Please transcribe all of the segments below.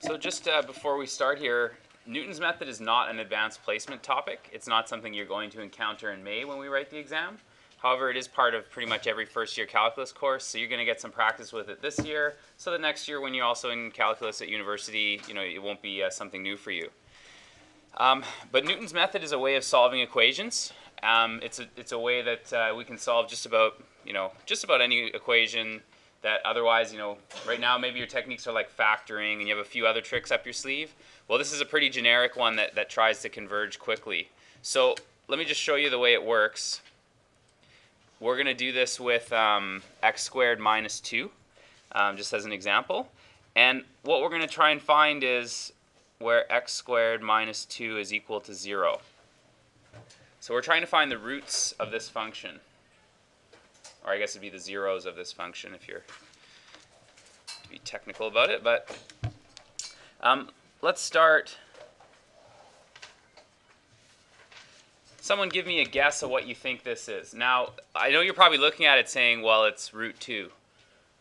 So just before we start here, Newton's method is not an advanced placement topic. It's not something you're going to encounter in May when we write the exam. However, it is part of pretty much every first-year calculus course, so you're going to get some practice with it this year. So the next year, when you're also in calculus at university, it won't be something new for you. But Newton's method is a way of solving equations. It's a way that we can solve just about any equation that otherwise, right now maybe your techniques are like factoring and you have a few other tricks up your sleeve. Well, this is a pretty generic one that tries to converge quickly. So let me just show you the way it works. We're going to do this with x squared minus 2, just as an example. And what we're going to try and find is where x squared minus 2 is equal to 0. So we're trying to find the roots of this function. Or I guess it'd be the zeros of this function if you're to be technical about it. But let's start. Someone give me a guess of what you think this is. Now, I know you're probably looking at it saying, well, it's root 2.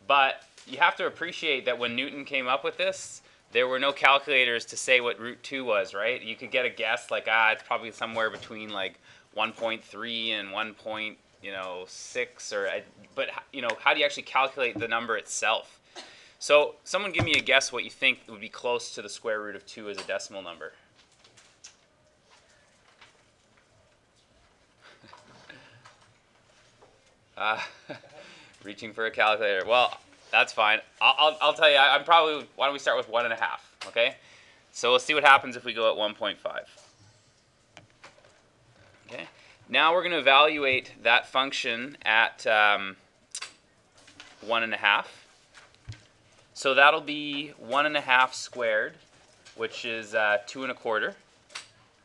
But you have to appreciate that when Newton came up with this, there were no calculators to say what root 2 was, right? You could get a guess like, it's probably somewhere between like 1.3 and 1.6 but how do you actually calculate the number itself? So someone give me a guess what you think would be close to the square root of 2 as a decimal number. Reaching for a calculator. Well, that's fine. I'll tell you. I'm probably. Why don't we start with 1.5? Okay. So we'll see what happens if we go at 1.5. Okay. Now we're going to evaluate that function at 1.5. So that'll be 1.5 squared, which is 2.25.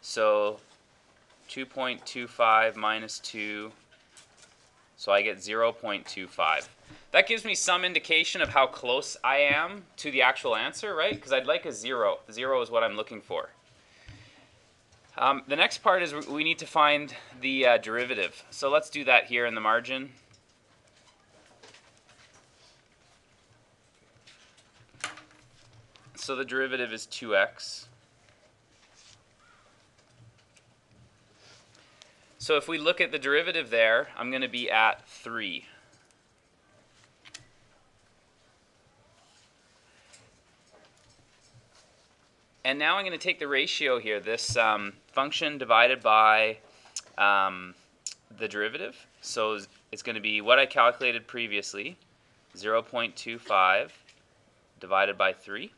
So 2.25 minus 2. So I get 0.25. That gives me some indication of how close I am to the actual answer, right? Because I'd like a 0. 0 is what I'm looking for. The next part is we need to find the derivative. So let's do that here in the margin. So the derivative is 2x. So if we look at the derivative there, I'm going to be at 3. And now I'm going to take the ratio here, this function divided by the derivative. So it's going to be what I calculated previously, 0.25 divided by 3.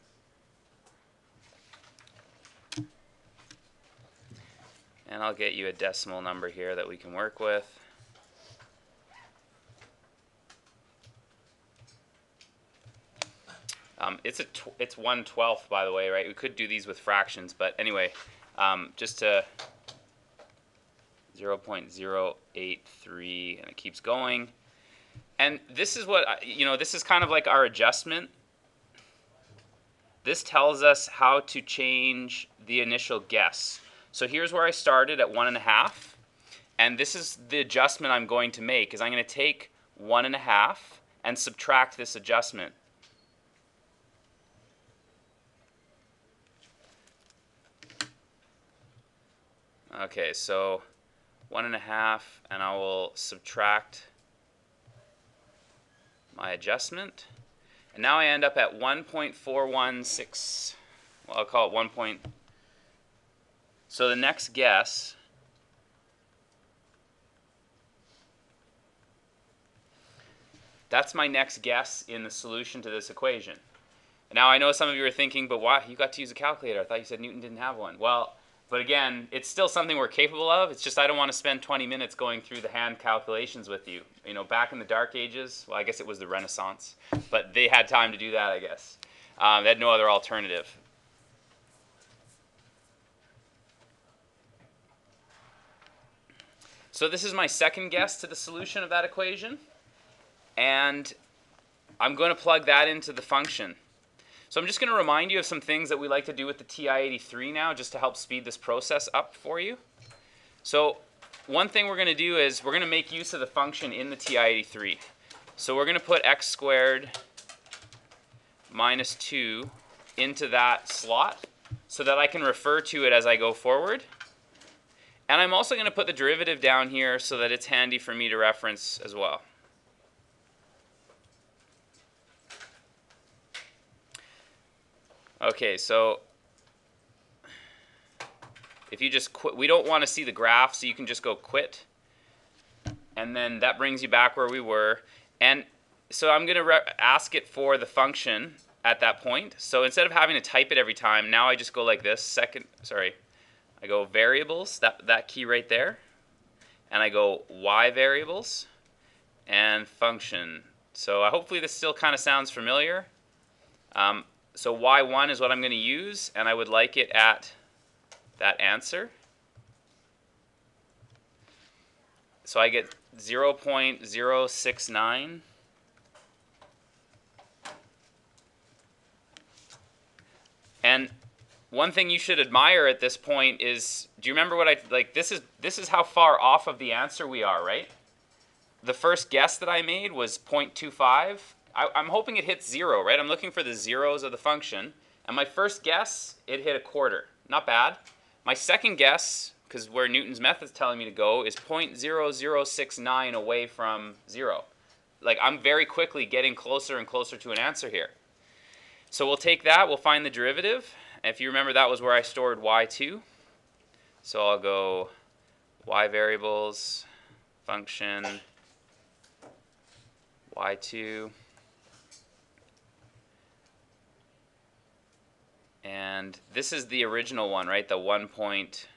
And I'll get you a decimal number here that we can work with. It's 1/12, by the way, right? We could do these with fractions, but anyway, just to 0.083, and it keeps going. And this is what, this is kind of like our adjustment. This tells us how to change the initial guess. So here's where I started at 1.5, and this is the adjustment I'm going to make, is I'm going to take 1.5 and subtract this adjustment. Okay, so 1.5, and I will subtract my adjustment. And now I end up at 1.416, well, I'll call it 1. So the next guess that's my next guess in the solution to this equation. And now I know some of you are thinking, but why? You got to use a calculator. I thought you said Newton didn't have one. Well, but again, it's still something we're capable of. It's just I don't want to spend 20 minutes going through the hand calculations with you. Back in the Dark Ages, well, I guess it was the Renaissance, but they had time to do that, I guess. They had no other alternative. So this is my second guess to the solution of that equation, and I'm going to plug that into the function. So I'm just going to remind you of some things that we like to do with the TI-83 now, just to help speed this process up for you. So one thing we're going to do is we're going to make use of the function in the TI-83. So we're going to put x squared minus 2 into that slot so that I can refer to it as I go forward. And I'm also going to put the derivative down here so that it's handy for me to reference as well. Okay, so if you just quit, we don't want to see the graph, so you can just go quit. And then that brings you back where we were. And so I'm going to ask it for the function at that point. So instead of having to type it every time, now I just go like this. I go variables, that key right there. And I go y variables and function. So hopefully this still kind of sounds familiar. So y1 is what I'm going to use, and I would like it at that answer. So I get 0.069. And one thing you should admire at this point is, do you remember what this is how far off of the answer we are, right? The first guess that I made was 0.25. I'm hoping it hits 0, right? I'm looking for the zeros of the function. And my first guess, it hit a quarter. Not bad. My second guess, because where Newton's method is telling me to go, is 0.0069 away from 0. Like, I'm very quickly getting closer and closer to an answer here. So we'll take that, we'll find the derivative. And if you remember, that was where I stored y2. So I'll go y variables, function, y2. And this is the original one, right? The 1 point.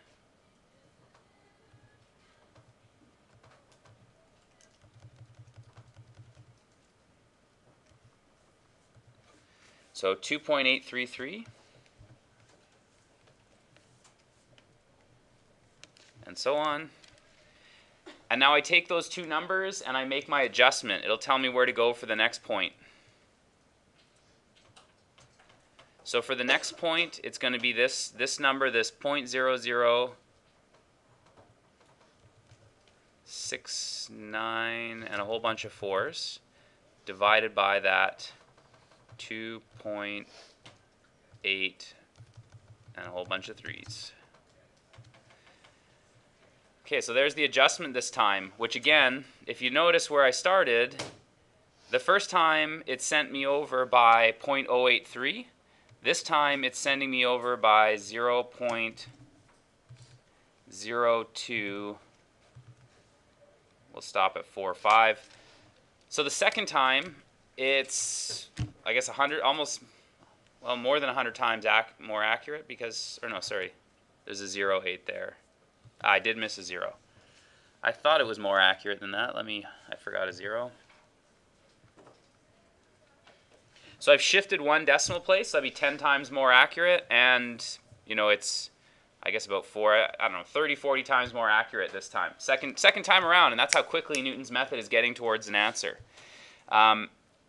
So 2.833. And so on. And now I take those two numbers and I make my adjustment. It'll tell me where to go for the next point. So for the next point, it's going to be this number, this 0.0069 and a whole bunch of 4s, divided by that 2.8 and a whole bunch of 3s. Okay, so there's the adjustment this time, which again, if you notice where I started, the first time it sent me over by 0.083. This time it's sending me over by 0.02. We'll stop at 4 or 5. So the second time it's, I guess, 100, almost, well, more than 100 times more accurate because, or no, sorry, there's a 0.8 there. I did miss a 0. I thought it was more accurate than that. I forgot a 0. So I've shifted one decimal place, so that'd be 10 times more accurate, and you know, it's, I guess, about 30, 40 times more accurate this time. Second time around, and that's how quickly Newton's method is getting towards an answer.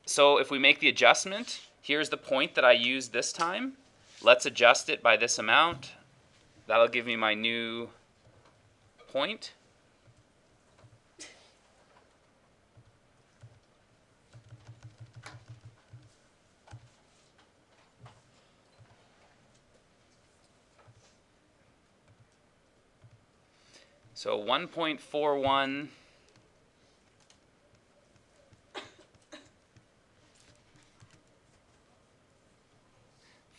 So if we make the adjustment, here's the point that I used this time. Let's adjust it by this amount. That'll give me my new point. So 1.41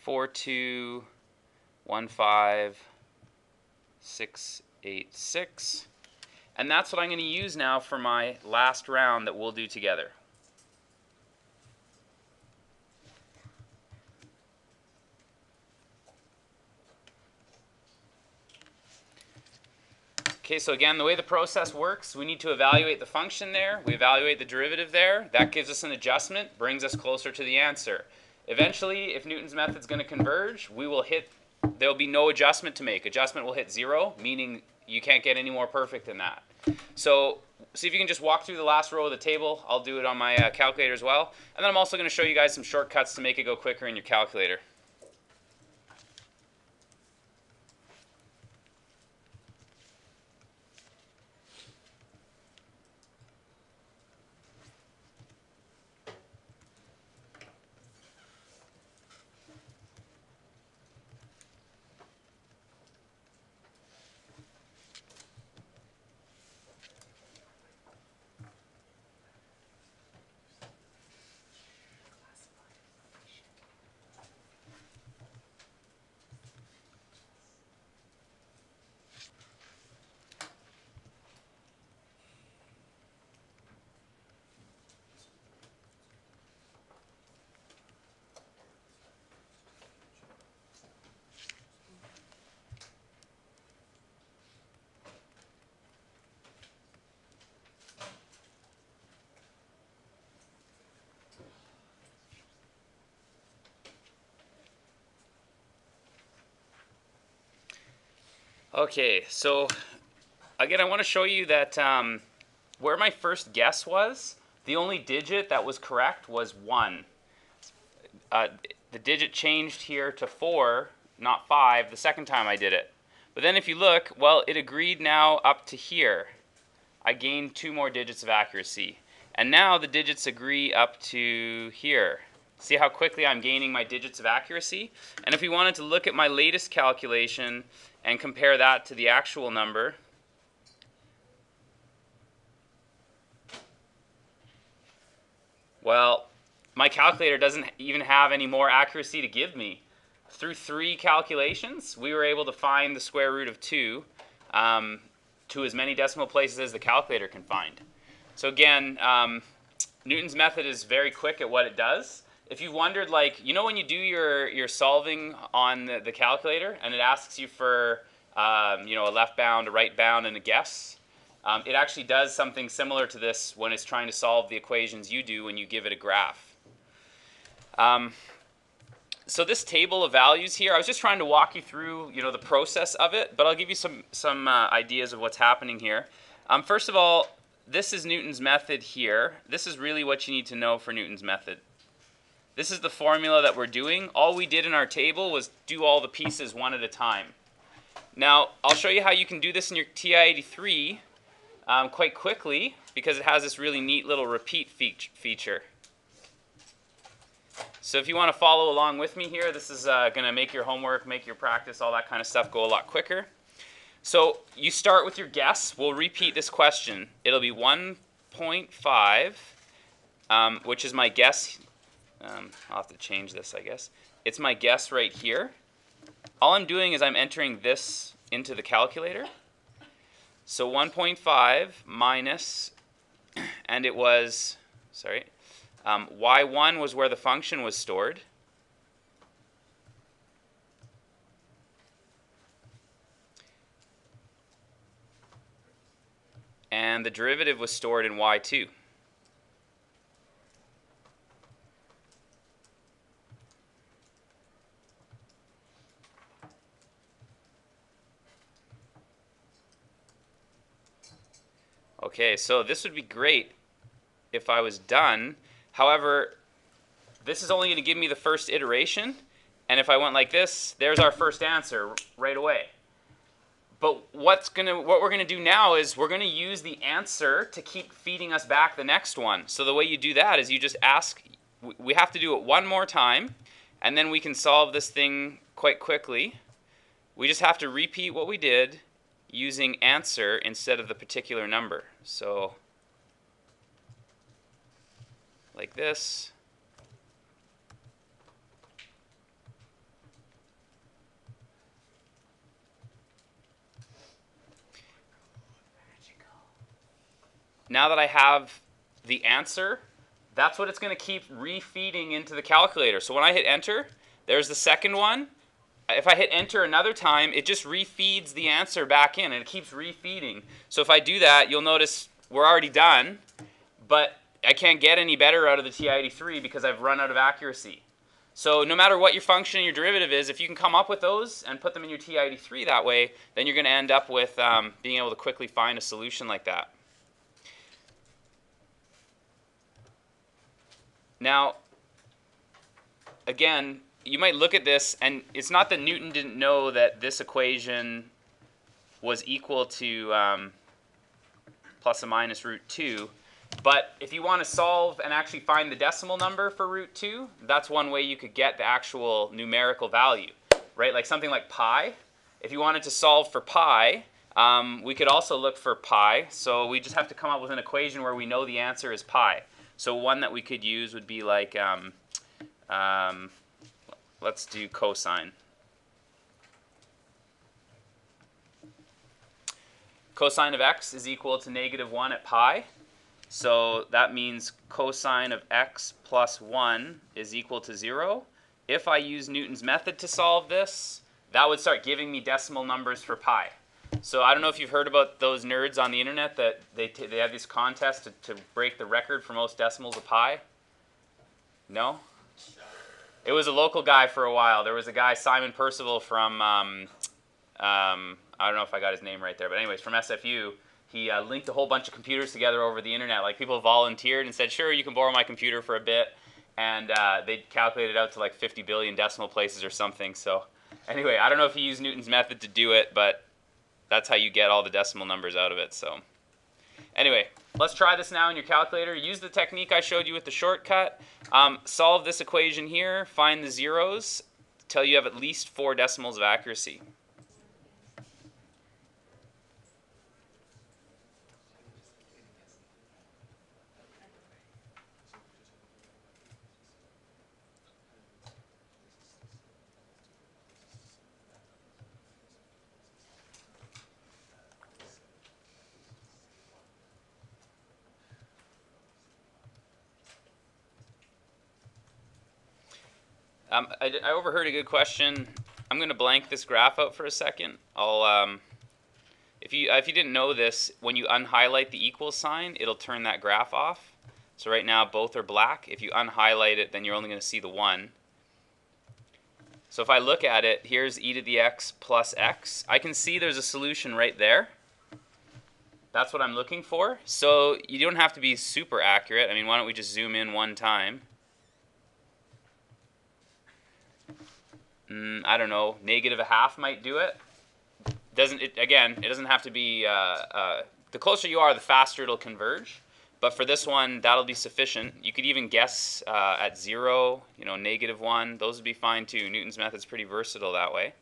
4215,686. And that's what I'm going to use now for my last round that we'll do together. Okay, so again, the way the process works, we need to evaluate the function there. We evaluate the derivative there. That gives us an adjustment, brings us closer to the answer. Eventually, if Newton's method is going to converge, there'll be no adjustment to make. Adjustment will hit 0, meaning you can't get any more perfect than that. So see if you can just walk through the last row of the table. I'll do it on my calculator as well. And then I'm also going to show you guys some shortcuts to make it go quicker in your calculator. Okay, so again, I want to show you that where my first guess was, the only digit that was correct was 1. The digit changed here to 4, not 5, the second time I did it. But then if you look, well, it agreed now up to here. I gained 2 more digits of accuracy. And now the digits agree up to here. See how quickly I'm gaining my digits of accuracy? And if we wanted to look at my latest calculation and compare that to the actual number, well, my calculator doesn't even have any more accuracy to give me. Through 3 calculations, we were able to find the square root of 2 to as many decimal places as the calculator can find. So again, Newton's method is very quick at what it does. If you've wondered, like, you know when you do your solving on the calculator and it asks you for you know, a left bound, a right bound, and a guess, it actually does something similar to this when it's trying to solve the equations you do when you give it a graph. So this table of values here, I was just trying to walk you through, you know, the process of it, but I'll give you some ideas of what's happening here. First of all, this is Newton's method here. This is really what you need to know for Newton's method. This is the formula that we're doing. All we did in our table was do all the pieces one at a time. Now, I'll show you how you can do this in your TI-83 quite quickly because it has this really neat little repeat feature. So if you want to follow along with me here, this is going to make your homework, make your practice, all that kind of stuff go a lot quicker. So you start with your guess. We'll repeat this question. It'll be 1.5, which is my guess. I'll have to change this, I guess. It's my guess right here. All I'm doing is I'm entering this into the calculator. So 1.5 minus, and it was, sorry, y1 was where the function was stored. And the derivative was stored in y2. Okay, so this would be great if I was done. However, this is only going to give me the first iteration, and if I went like this, there's our first answer right away. But what we're going to do now is we're going to use the answer to keep feeding us back the next one. So the way you do that is you just ask, we have to do it one more time, and then we can solve this thing quite quickly. We just have to repeat what we did using answer instead of the particular number. So like this. Now that I have the answer, that's what it's going to keep refeeding into the calculator. So when I hit enter, there's the second one. If I hit enter another time, it just refeeds the answer back in, and it keeps refeeding. So if I do that, you'll notice we're already done, but I can't get any better out of the TI-83 because I've run out of accuracy. So no matter what your function and your derivative is, if you can come up with those and put them in your TI-83 that way, then you're going to end up with being able to quickly find a solution like that. Now, again, you might look at this, and it's not that Newton didn't know that this equation was equal to plus or minus root 2. But if you want to solve and actually find the decimal number for root 2, that's one way you could get the actual numerical value, right? Like something like pi. If you wanted to solve for pi, we could also look for pi. So we just have to come up with an equation where we know the answer is pi. So one that we could use would be like, let's do cosine. Cosine of x is equal to -1 at pi. So that means cosine of x plus 1 is equal to 0. If I use Newton's method to solve this, that would start giving me decimal numbers for pi. So I don't know if you've heard about those nerds on the internet that they have this contest to break the record for most decimals of pi. No? It was a local guy for a while. There was a guy, Simon Percival, from I don't know if I got his name right there, but anyways, from SFU, he linked a whole bunch of computers together over the internet. Like, people volunteered and said, sure, you can borrow my computer for a bit, and they calculated out to like 50 billion decimal places or something. So anyway, I don't know if he used Newton's method to do it, but that's how you get all the decimal numbers out of it. So anyway, let's try this now in your calculator. Use the technique I showed you with the shortcut. Solve this equation here, find the zeros, till you have at least 4 decimals of accuracy. I overheard a good question. I'm going to blank this graph out for a second. If you didn't know this, when you unhighlight the equals sign, it'll turn that graph off. So right now both are black. If you unhighlight it, then you're only going to see the 1. So if I look at it, here's e to the x plus x. I can see there's a solution right there. That's what I'm looking for. So you don't have to be super accurate. I mean, why don't we just zoom in one time? I don't know, -1/2 might do it. Again, it doesn't have to be, the closer you are, the faster it'll converge. But for this one, that'll be sufficient. You could even guess at 0, -1. Those would be fine too. Newton's method's pretty versatile that way.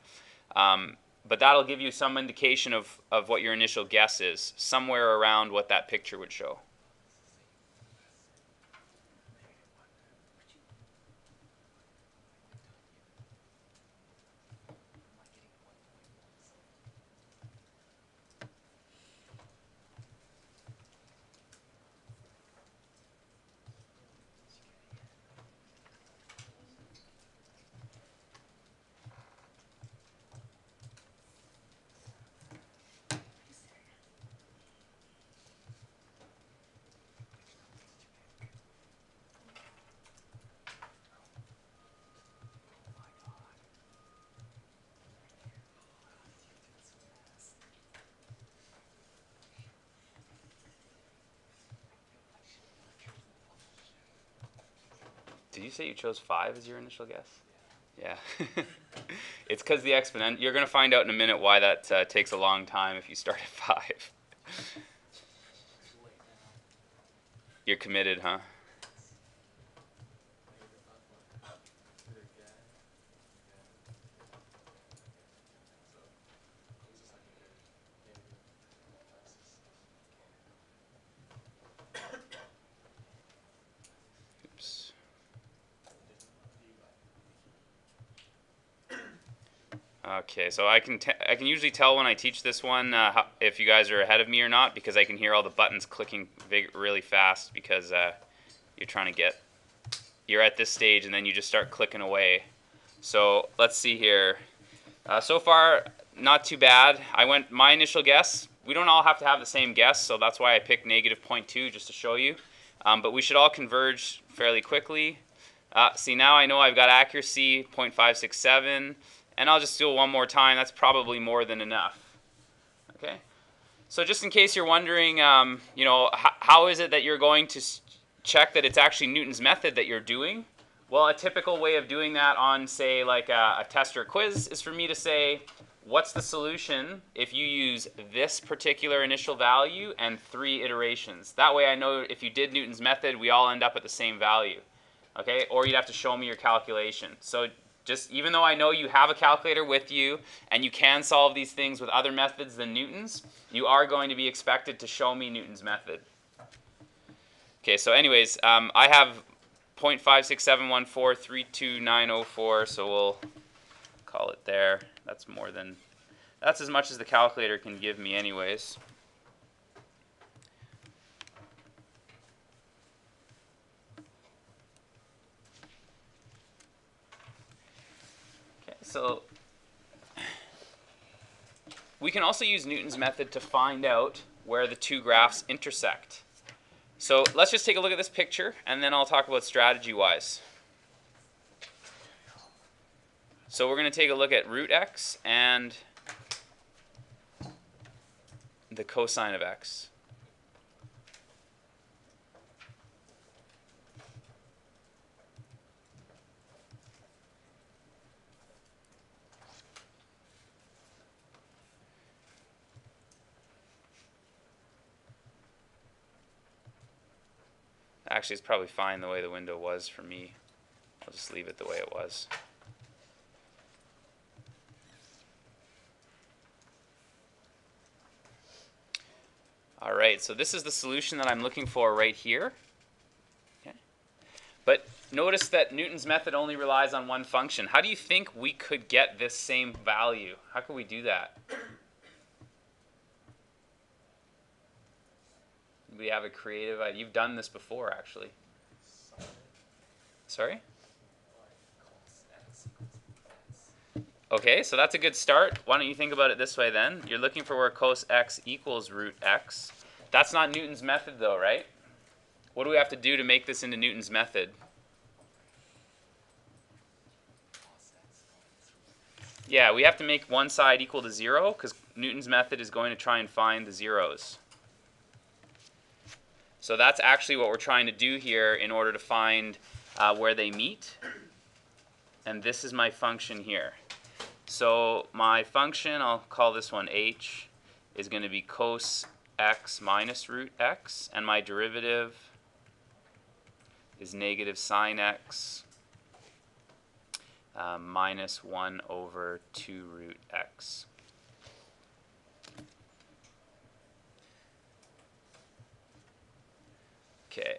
But that'll give you some indication of what your initial guess is, somewhere around what that picture would show. Did you say you chose 5 as your initial guess? Yeah. It's because the exponent. You're going to find out in a minute why that takes a long time if you start at 5. You're committed, huh? Oops. Okay, so I can usually tell when I teach this one if you guys are ahead of me or not, because I can hear all the buttons clicking really fast, because you're at this stage and then you just start clicking away. So let's see here. So far, not too bad. My initial guess. We don't all have to have the same guess, so that's why I picked -0.2 just to show you. But we should all converge fairly quickly. See, now I know I've got accuracy 0.567. And I'll just do it one more time. That's probably more than enough. Okay. So just in case you're wondering, how is it that you're going to check that it's actually Newton's method that you're doing? Well, a typical way of doing that on, say, like a test or a quiz is for me to say, what's the solution if you use this particular initial value and 3 iterations? That way I know if you did Newton's method, we all end up at the same value. Okay. Or you'd have to show me your calculation. So just even though I know you have a calculator with you and you can solve these things with other methods than Newton's, you are going to be expected to show me Newton's method. Okay, so anyways, I have 0.5671432,904, so we'll call it there. That's as much as the calculator can give me anyways. So we can also use Newton's method to find out where the 2 graphs intersect. So let's just take a look at this picture, and then I'll talk about strategy-wise. So we're going to take a look at root x and the cosine of x. Actually, it's probably fine the way the window was for me. I'll just leave it the way it was. All right, so this is the solution that I'm looking for right here. Okay. But notice that Newton's method only relies on one function. How do you think we could get this same value? How could we do that? We have a creative idea. You've done this before, actually. Sorry? Okay, so that's a good start. Why don't you think about it this way then? You're looking for where cos x equals root x. That's not Newton's method though, right? What do we have to do to make this into Newton's method? Yeah, we have to make one side equal to 0 because Newton's method is going to try and find the zeros. So that's actually what we're trying to do here in order to find where they meet. And this is my function here. So my function, I'll call this one h, is going to be cos x minus root x, and my derivative is negative sine x minus 1 over 2 root x. Okay,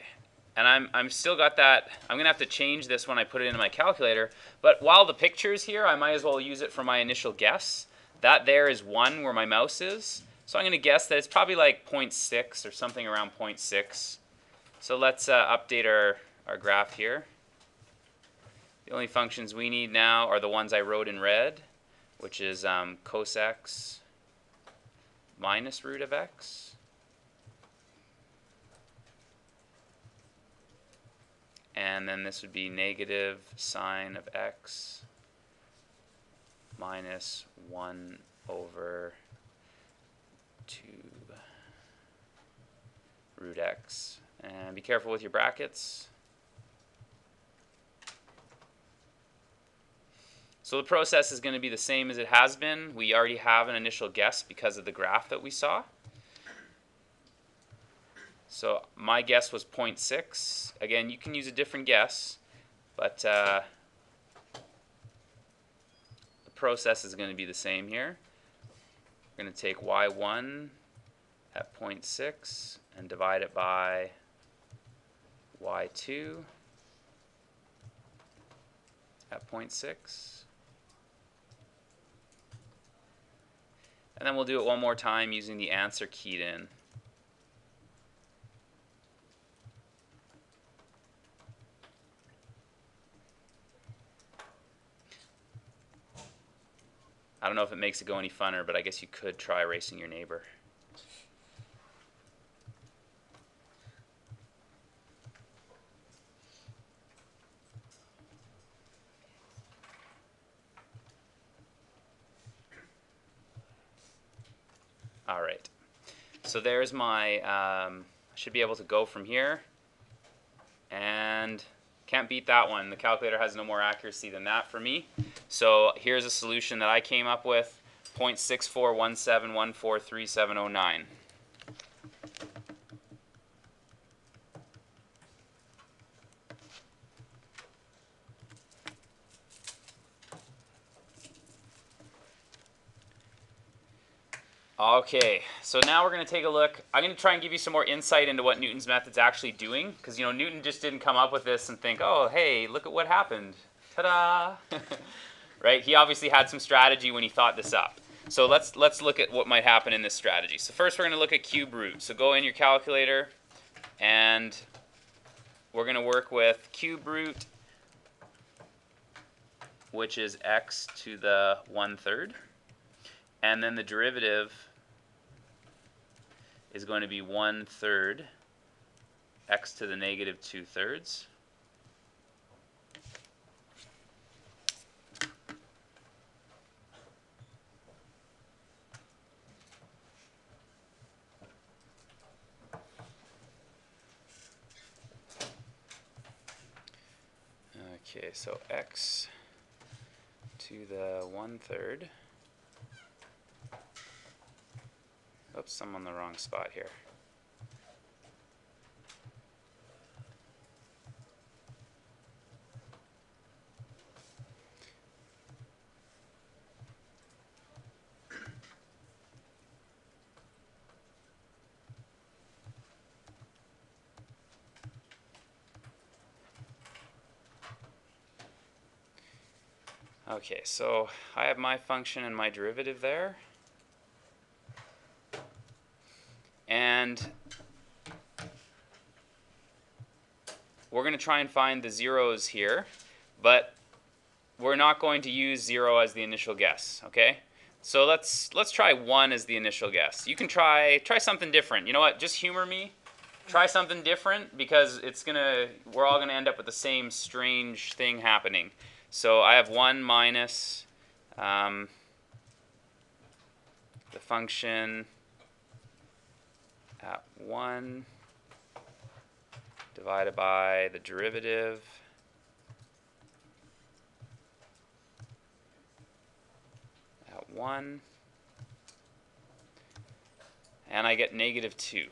and I'm still got that. I'm gonna have to change this when I put it into my calculator. But while the picture's here, I might as well use it for my initial guess. That there is 1 where my mouse is. So I'm gonna guess that it's probably like 0.6 or something around 0.6. So let's update our graph here. The only functions we need now are the ones I wrote in red, which is cos x minus root of x. And then this would be negative sine of x minus 1 over 2 root x. And be careful with your brackets. So the process is going to be the same as it has been. We already have an initial guess because of the graph that we saw. So my guess was 0.6. Again, you can use a different guess, but the process is going to be the same here. We're going to take y1 at 0.6 and divide it by y2 at 0.6. And then we'll do it one more time using the answer keyed in. I don't know if it makes it go any funner, but I guess you could try erasing your neighbor. All right. So there's my, I should be able to go from here. And can't beat that one. The calculator has no more accuracy than that for me. So here's a solution that I came up with, 0.6417143709. Okay, so now we're going to take a look. I'm going to try and give you some more insight into what Newton's method's actually doing, because Newton just didn't come up with this and think, oh, hey, look at what happened. Ta-da! Right? He obviously had some strategy when he thought this up. So let's look at what might happen in this strategy. So first we're going to look at cube root. So go in your calculator, and we're going to work with cube root, which is x to the 1/3. And then the derivative is going to be 1/3 x to the negative 2/3. Okay, so x to the 1/3. Oops, I'm on the wrong spot here. Okay, so I have my function and my derivative there. And we're going to try and find the zeros here, but we're not going to use 0 as the initial guess, okay? So let's try 1 as the initial guess. You can try something different. You know what? Just humor me. Try something different because we're all going to end up with the same strange thing happening. So I have 1 minus the function at 1 divided by the derivative at 1, and I get -2.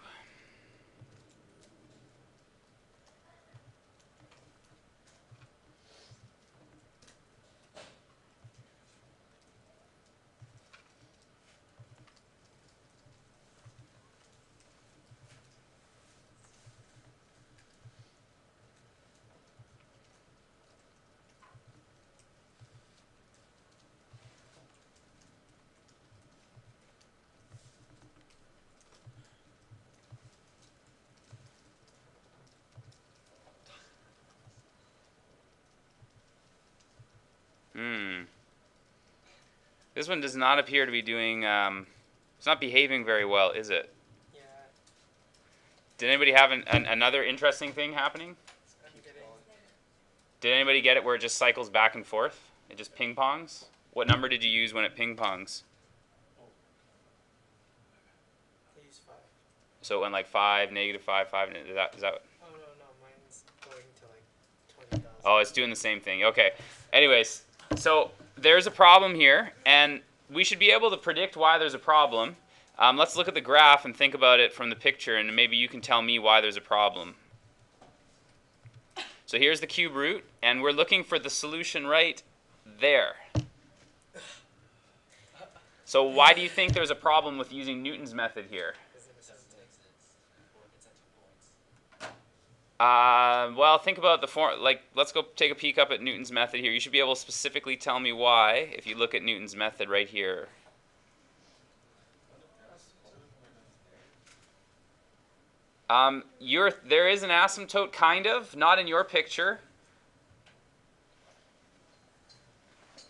This one does not appear to be doing, it's not behaving very well, is it? Yeah. Did anybody have another interesting thing happening? Did anybody get it where it just cycles back and forth? It just ping-pongs? What number did you use when it ping-pongs? I use 5. So it went like 5, -5, 5, is that Oh, no, mine's going to like 20,000. Oh, it's doing the same thing. Okay. Anyways, so there's a problem here, and we should be able to predict why there's a problem. Let's look at the graph and think about it from the picture, and maybe you can tell me why there's a problem. So here's the cube root, and we're looking for the solution right there. So why do you think there's a problem with using Newton's method here? Well, think about the form. Like, let's go take a peek up at Newton's method here. You should be able to specifically tell me why if you look at Newton's method right here. There is an asymptote, kind of, not in your picture.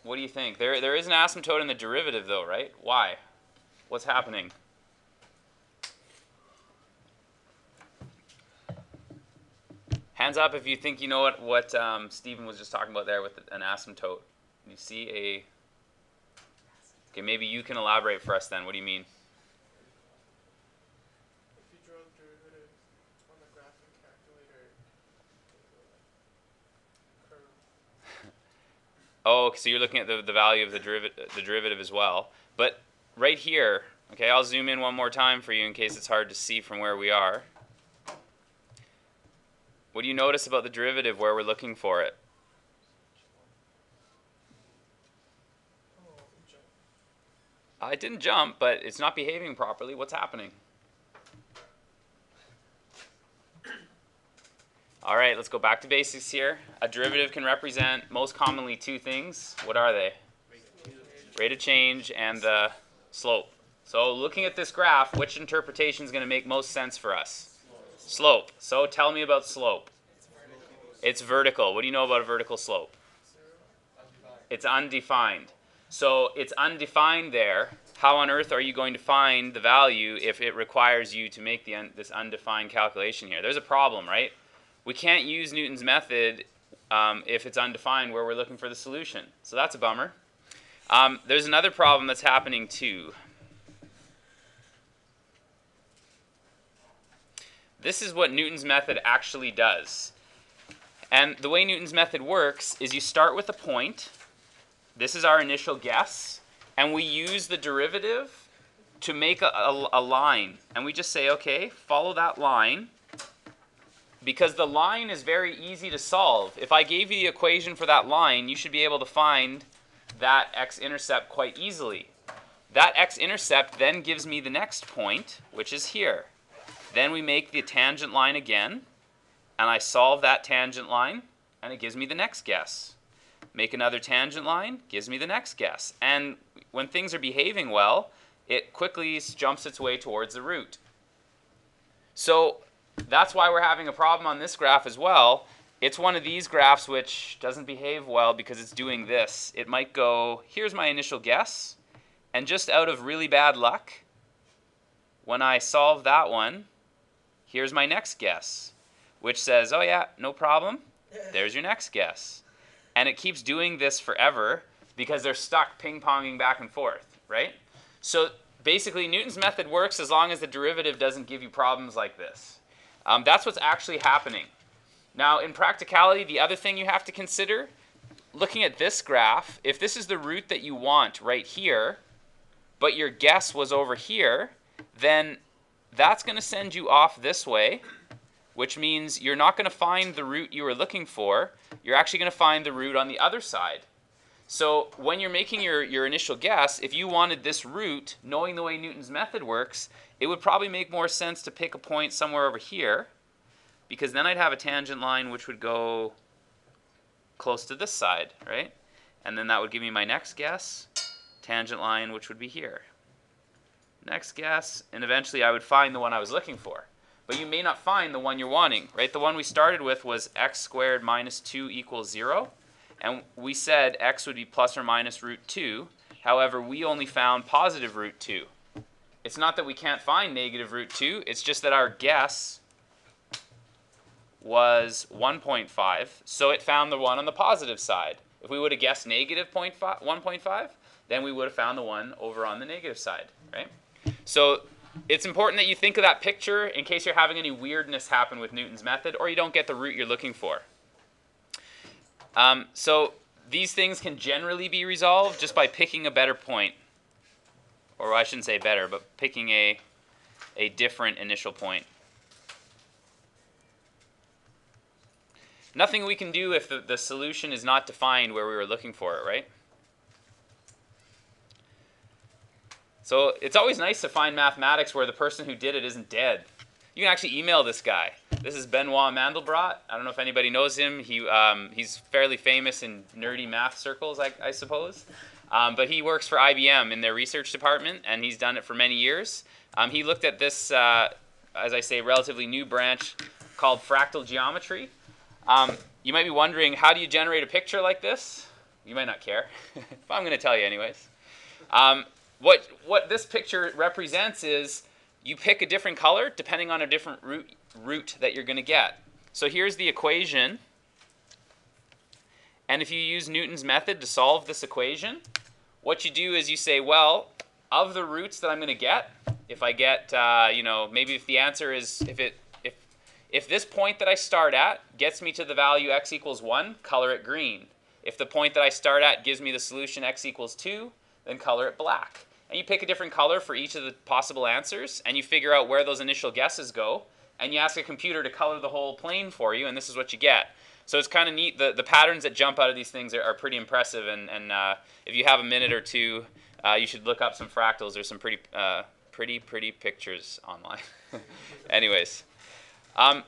What do you think? There is an asymptote in the derivative, though, right? Why? What's happening? Hands up if you think you know what Stephen was just talking about there with an asymptote. You see a... Okay, maybe you can elaborate for us then. What do you mean? If you draw the derivative on the graphing calculator, curve. Oh, so you're looking at the value of the derivative as well. But right here, okay, I'll zoom in one more time for you in case it's hard to see from where we are. What do you notice about the derivative where we're looking for it? It didn't jump, but it's not behaving properly. What's happening? All right, let's go back to basics here. A derivative can represent most commonly two things. What are they? Rate of change and the slope. So looking at this graph, which interpretation is going to make most sense for us? Slope. So tell me about slope. It's vertical. What do you know about a vertical slope? It's undefined. So it's undefined there. How on earth are you going to find the value if it requires you to make this undefined calculation here? There's a problem, right? We can't use Newton's method if it's undefined where we're looking for the solution. So that's a bummer. There's another problem that's happening too. This is what Newton's method actually does. And the way Newton's method works is you start with a point. This is our initial guess. And we use the derivative to make a line. And we just say, okay, follow that line. Because the line is very easy to solve. If I gave you the equation for that line, you should be able to find that x-intercept quite easily. That x-intercept then gives me the next point, which is here. Then we make the tangent line again, and I solve that tangent line, and it gives me the next guess. Make another tangent line, gives me the next guess. And when things are behaving well, it quickly jumps its way towards the root. So that's why we're having a problem on this graph as well. It's one of these graphs which doesn't behave well because it's doing this. It might go, here's my initial guess, and just out of really bad luck, when I solve that one, here's my next guess, which says, oh yeah, no problem, there's your next guess. And it keeps doing this forever because they're stuck ping-ponging back and forth, right? So basically, Newton's method works as long as the derivative doesn't give you problems like this. That's what's actually happening. Now, in practicality, the other thing you have to consider, looking at this graph, if this is the root that you want right here, but your guess was over here, then that's going to send you off this way, which means you're not going to find the root you were looking for. You're actually going to find the root on the other side. So when you're making your initial guess, if you wanted this root, knowing the way Newton's method works, it would probably make more sense to pick a point somewhere over here, because then I'd have a tangent line which would go close to this side, right? And then that would give me my next guess, tangent line which would be here. Next guess, and eventually I would find the one I was looking for. But you may not find the one you're wanting, right? The one we started with was x squared minus 2 equals 0. And we said x would be plus or minus root 2. However, we only found positive root 2. It's not that we can't find negative root 2. It's just that our guess was 1.5. So it found the one on the positive side. If we would have guessed negative 1.5, then we would have found the one over on the negative side, right? So it's important that you think of that picture in case you're having any weirdness happen with Newton's method or you don't get the root you're looking for. So these things can generally be resolved just by picking a better point. Or I shouldn't say better, but picking a different initial point. Nothing we can do if the solution is not defined where we were looking for it, right? So it's always nice to find mathematics where the person who did it isn't dead. You can actually email this guy. This is Benoit Mandelbrot. I don't know if anybody knows him. He's fairly famous in nerdy math circles, I suppose. But he works for IBM in their research department, and he's done it for many years. He looked at this, as I say, relatively new branch called Fractal Geometry. You might be wondering, how do you generate a picture like this? You might not care, but I'm going to tell you anyways. What this picture represents is you pick a different color depending on a different root that you're going to get. So here's the equation. And if you use Newton's method to solve this equation, what you do is you say, well, of the roots that I'm going to get, if I get, maybe if the answer is, if this point that I start at gets me to the value x equals 1, color it green. If the point that I start at gives me the solution x equals 2, then color it black. And you pick a different color for each of the possible answers, and you figure out where those initial guesses go, and you ask a computer to color the whole plane for you, and this is what you get. So it's kind of neat. The patterns that jump out of these things are pretty impressive, and if you have a minute or two, you should look up some fractals. There's some pretty pictures online. Anyways.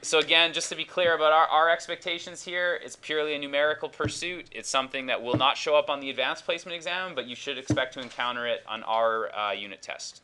So again, just to be clear about our expectations here, it's purely a numerical pursuit. It's something that will not show up on the advanced placement exam, but you should expect to encounter it on our unit test.